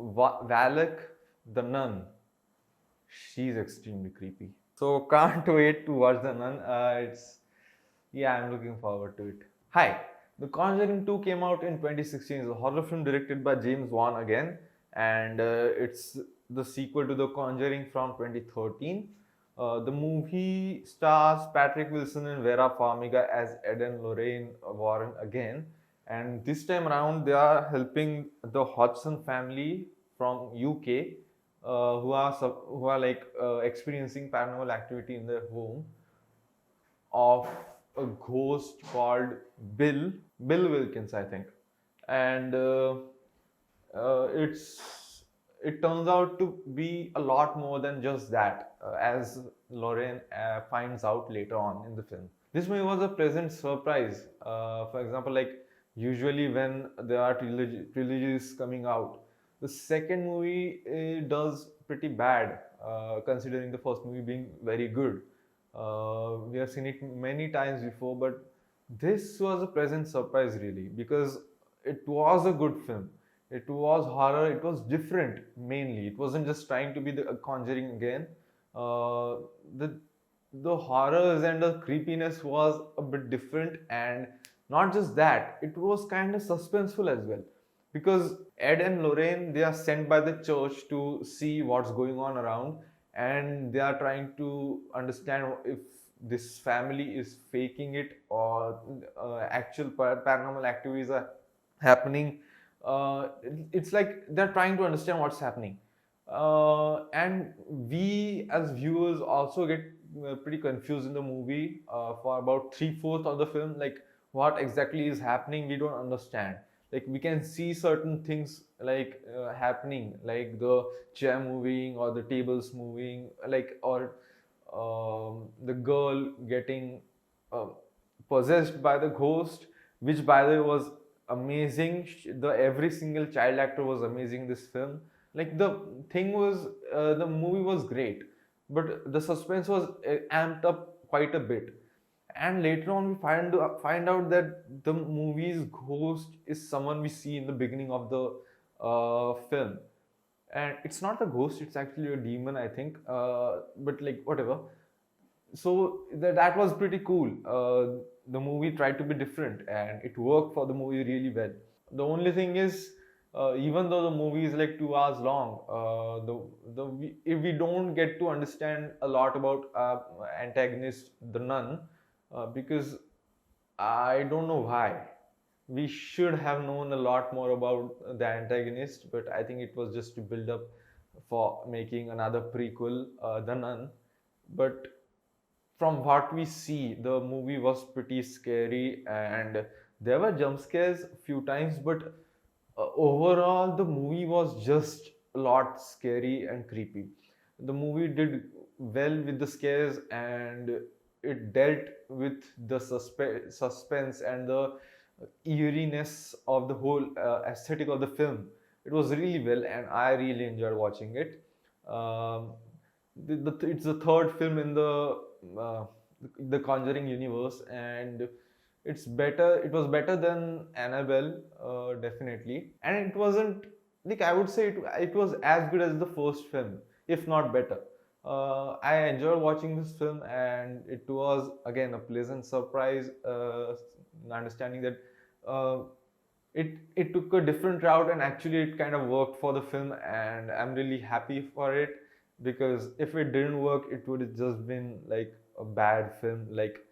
Valak, the nun, she's extremely creepy. So can't wait to watch the nun. Yeah, I'm looking forward to it. Hi, The Conjuring 2 came out in 2016. It's a horror film directed by James Wan again, and it's the sequel to The Conjuring from 2013. The movie stars Patrick Wilson and Vera Farmiga as Ed and Lorraine Warren again, and this time around they are helping the Hodgson family from UK, who are like experiencing paranormal activity in their home of a ghost called Bill, Bill Wilkins, I think, and it turns out to be a lot more than just that, as Lorraine finds out later on in the film. This movie was a pleasant surprise. For example, like usually when there are trilogies coming out, the second movie does pretty bad, considering the first movie being very good. We have seen it many times before, but this was a pleasant surprise really, because it was a good film. It was horror. It was different mainly. It wasn't just trying to be the Conjuring again. Uh, the the horrors and the creepiness was a bit different, and not just that, it was kind of suspenseful as well, because Ed and Lorraine, they are sent by the church to see what's going on around, and they are trying to understand if this family is faking it, or actual paranormal activities are happening. It's like they're trying to understand what's happening, and we as viewers also get pretty confused in the movie for about three-fourths of the film. Like, what exactly is happening, we don't understand. Like, we can see certain things like happening, like the chair moving or the tables moving, like, or the girl getting uh, possessed by the ghost, which by the way was amazing. The every single child actor was amazing in this film. Like, the thing was, the movie was great, but the suspense was amped up quite a bit. And later on we find out that the movie's ghost is someone we see in the beginning of the film, and it's not a ghost, it's actually a demon, I think, but like whatever. So that was pretty cool. The movie tried to be different, and it worked for the movie really well. The only thing is, even though the movie is like 2 hours long, if we don't get to understand a lot about antagonist, the nun, because I don't know why. We should have known a lot more about the antagonist, but I think it was just to build up for making another prequel, The Nun. But from what we see, the movie was pretty scary, and there were jump scares a few times, but overall, the movie was just a lot scary and creepy. The movie did well with the scares, and it dealt with the suspense and the eeriness of the whole aesthetic of the film. It was really well, and I really enjoyed watching it. Um, it's the third film in uh, the Conjuring universe, and it's better. It was better than Annabelle, definitely, and it wasn't like, I would say it was as good as the first film, if not better. I enjoyed watching this film, and it was again a pleasant surprise. Understanding that uh, it took a different route, and actually it kind of worked for the film, and I'm really happy for it, because if it didn't work, it would have just been like a bad film, like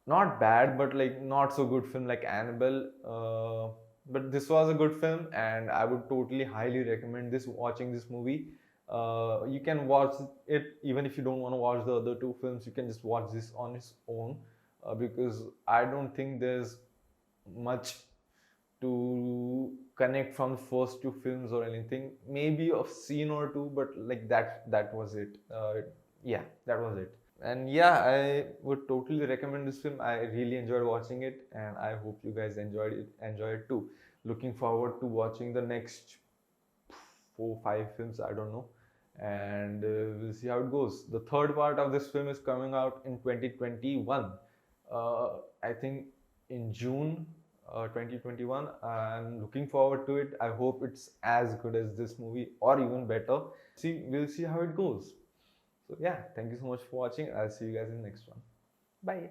not bad, but like not so good film like Annabelle. But this was a good film, and I would totally highly recommend this watching this movie. You can watch it even if you don't want to watch the other two films. You can just watch this on its own, because I don't think there's much to connect from the first two films or anything. Maybe a scene or two, but like that was it. Yeah, that was it. And yeah, I would totally recommend this film. I really enjoyed watching it, and I hope you guys enjoy it too. Looking forward to watching the next 4 5 films, I don't know, and we'll see how it goes. The third part of this film is coming out in 2021, I think in June, 2021. I'm looking forward to it. I hope it's as good as this movie or even better. We'll see how it goes. So yeah, thank you so much for watching. I'll see you guys in the next one. Bye.